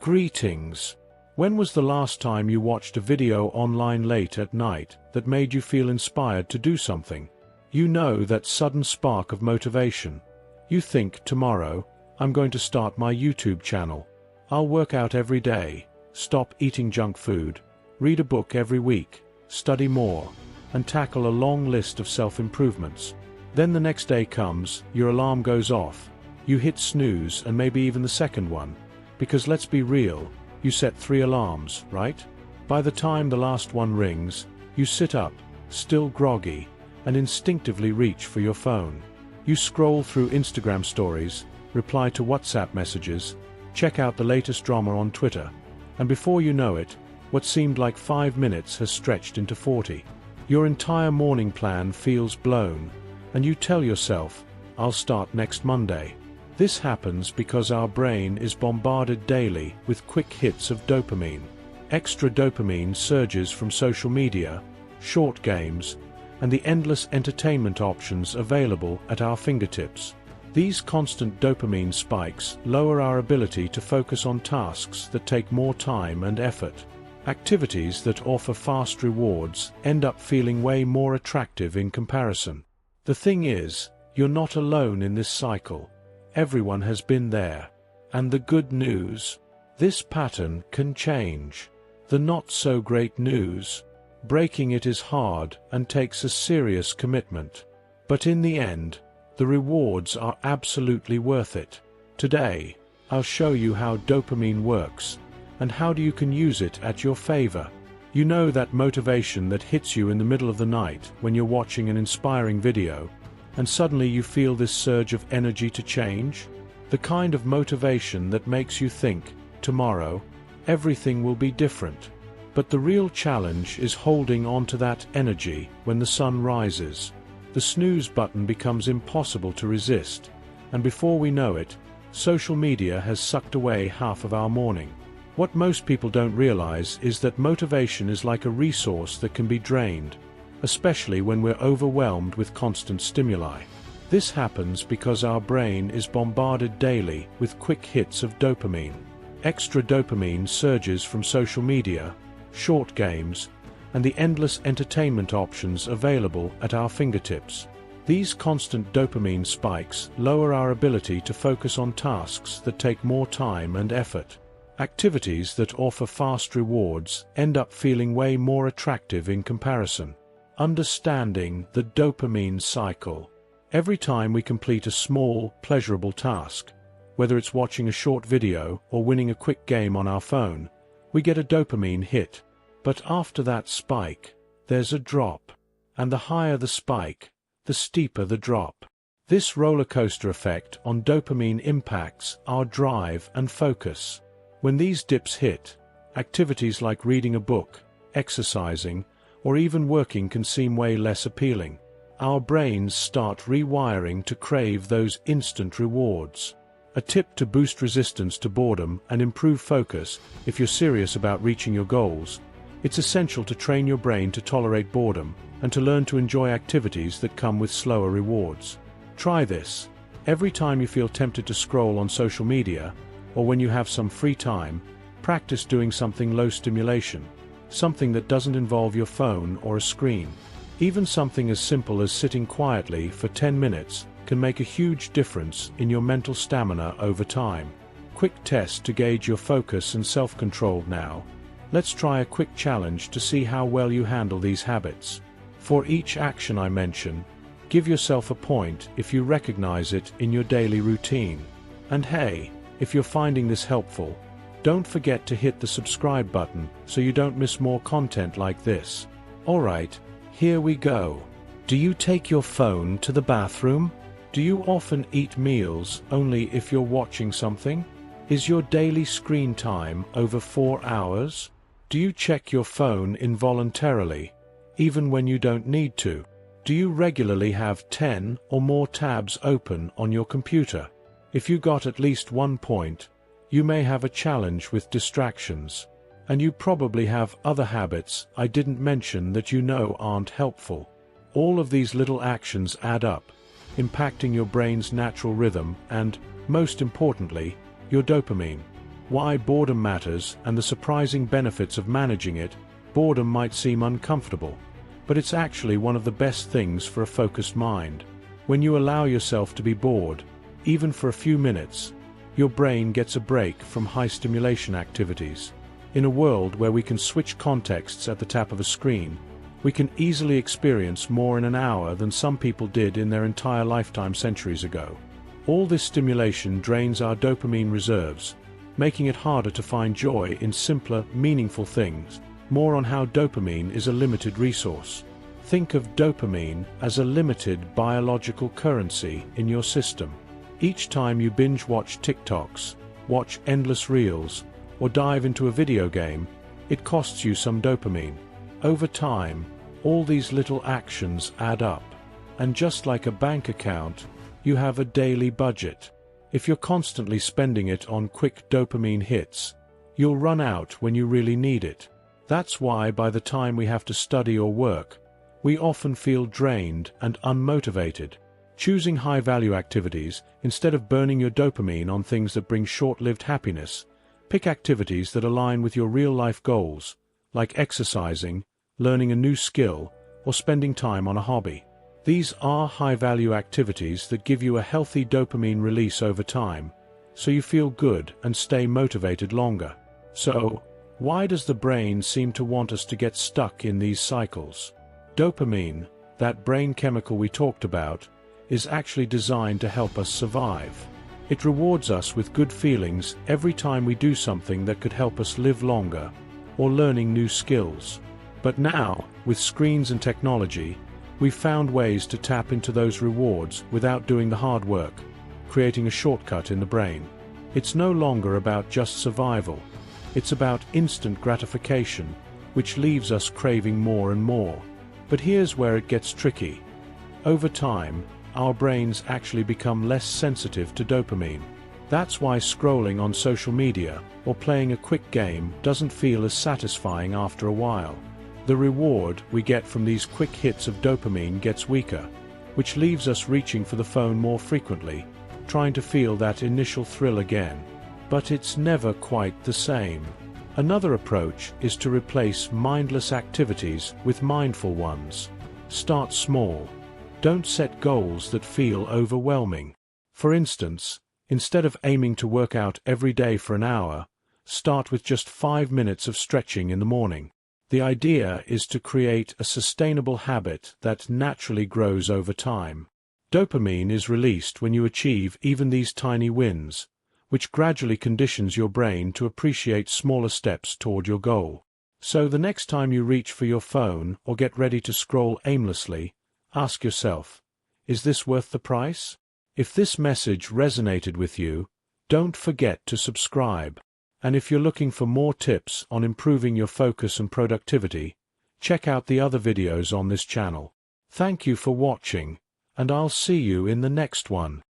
Greetings. When was the last time you watched a video online late at night that made you feel inspired to do something? You know, that sudden spark of motivation. You think, tomorrow, I'm going to start my YouTube channel. I'll work out every day, stop eating junk food, read a book every week, study more, and tackle a long list of self-improvements. Then the next day comes, your alarm goes off, you hit snooze and maybe even the second one, because let's be real, you set 3 alarms, right? By the time the last one rings, you sit up, still groggy, and instinctively reach for your phone. You scroll through Instagram stories, reply to WhatsApp messages, check out the latest drama on Twitter, and before you know it, what seemed like 5 minutes has stretched into 40. Your entire morning plan feels blown, and you tell yourself, I'll start next Monday. This happens because our brain is bombarded daily with quick hits of dopamine. Extra dopamine surges from social media, short games, and the endless entertainment options available at our fingertips. These constant dopamine spikes lower our ability to focus on tasks that take more time and effort. Activities that offer fast rewards end up feeling way more attractive in comparison. The thing is, you're not alone in this cycle. Everyone has been there. And the good news? This pattern can change. The not-so-great news? Breaking it is hard and takes a serious commitment. But in the end, the rewards are absolutely worth it. Today, I'll show you how dopamine works, and how you can use it at your favor. You know, that motivation that hits you in the middle of the night when you're watching an inspiring video, and suddenly you feel this surge of energy to change? The kind of motivation that makes you think, tomorrow, everything will be different. But the real challenge is holding on to that energy when the sun rises. The snooze button becomes impossible to resist, and before we know it, social media has sucked away half of our morning. What most people don't realize is that motivation is like a resource that can be drained, especially when we're overwhelmed with constant stimuli. This happens because our brain is bombarded daily with quick hits of dopamine. Extra dopamine surges from social media, short games, and the endless entertainment options available at our fingertips. These constant dopamine spikes lower our ability to focus on tasks that take more time and effort. Activities that offer fast rewards end up feeling way more attractive in comparison. Understanding the dopamine cycle. Every time we complete a small, pleasurable task, whether it's watching a short video or winning a quick game on our phone, we get a dopamine hit. But after that spike, there's a drop. And the higher the spike, the steeper the drop. This roller coaster effect on dopamine impacts our drive and focus. When these dips hit, activities like reading a book, exercising, or even working can seem way less appealing. Our brains start rewiring to crave those instant rewards. A tip to boost resistance to boredom and improve focus: if you're serious about reaching your goals, it's essential to train your brain to tolerate boredom and to learn to enjoy activities that come with slower rewards. Try this. Every time you feel tempted to scroll on social media, or when you have some free time, practice doing something low stimulation. Something that doesn't involve your phone or a screen. Even something as simple as sitting quietly for 10 minutes can make a huge difference in your mental stamina over time. Quick test to gauge your focus and self-control now. Let's try a quick challenge to see how well you handle these habits. For each action I mention, give yourself a point if you recognize it in your daily routine. And hey, if you're finding this helpful, don't forget to hit the subscribe button so you don't miss more content like this. Alright, here we go. Do you take your phone to the bathroom? Do you often eat meals only if you're watching something? Is your daily screen time over 4 hours? Do you check your phone involuntarily, even when you don't need to? Do you regularly have 10 or more tabs open on your computer? If you got at least 1 point, you may have a challenge with distractions, and you probably have other habits I didn't mention that you know aren't helpful. All of these little actions add up, impacting your brain's natural rhythm and, most importantly, your dopamine. why boredom matters, and the surprising benefits of managing it. Boredom might seem uncomfortable, but it's actually one of the best things for a focused mind. When you allow yourself to be bored, even for a few minutes, your brain gets a break from high-stimulation activities. In a world where we can switch contexts at the tap of a screen, we can easily experience more in an hour than some people did in their entire lifetime centuries ago. All this stimulation drains our dopamine reserves, making it harder to find joy in simpler, meaningful things. More on how dopamine is a limited resource. Think of dopamine as a limited biological currency in your system. Each time you binge-watch TikToks, watch endless reels, or dive into a video game, it costs you some dopamine. Over time, all these little actions add up. And just like a bank account, you have a daily budget. If you're constantly spending it on quick dopamine hits, you'll run out when you really need it. That's why by the time we have to study or work, we often feel drained and unmotivated. Choosing high-value activities, instead of burning your dopamine on things that bring short-lived happiness, pick activities that align with your real-life goals, like exercising, learning a new skill, or spending time on a hobby. These are high-value activities that give you a healthy dopamine release over time, so you feel good and stay motivated longer. So, why does the brain seem to want us to get stuck in these cycles? Dopamine, that brain chemical we talked about, is actually designed to help us survive. It rewards us with good feelings every time we do something that could help us live longer, or learning new skills. But now, with screens and technology, we've found ways to tap into those rewards without doing the hard work, creating a shortcut in the brain. It's no longer about just survival. It's about instant gratification, which leaves us craving more and more. But here's where it gets tricky. Over time, our brains actually become less sensitive to dopamine. That's why scrolling on social media or playing a quick game doesn't feel as satisfying after a while. The reward we get from these quick hits of dopamine gets weaker, which leaves us reaching for the phone more frequently, trying to feel that initial thrill again. But it's never quite the same. Another approach is to replace mindless activities with mindful ones. Start small. Don't set goals that feel overwhelming. For instance, instead of aiming to work out every day for an hour, start with just 5 minutes of stretching in the morning. The idea is to create a sustainable habit that naturally grows over time. Dopamine is released when you achieve even these tiny wins, which gradually conditions your brain to appreciate smaller steps toward your goal. So the next time you reach for your phone or get ready to scroll aimlessly, ask yourself, is this worth the price? If this message resonated with you, don't forget to subscribe. And if you're looking for more tips on improving your focus and productivity, check out the other videos on this channel. Thank you for watching, and I'll see you in the next one.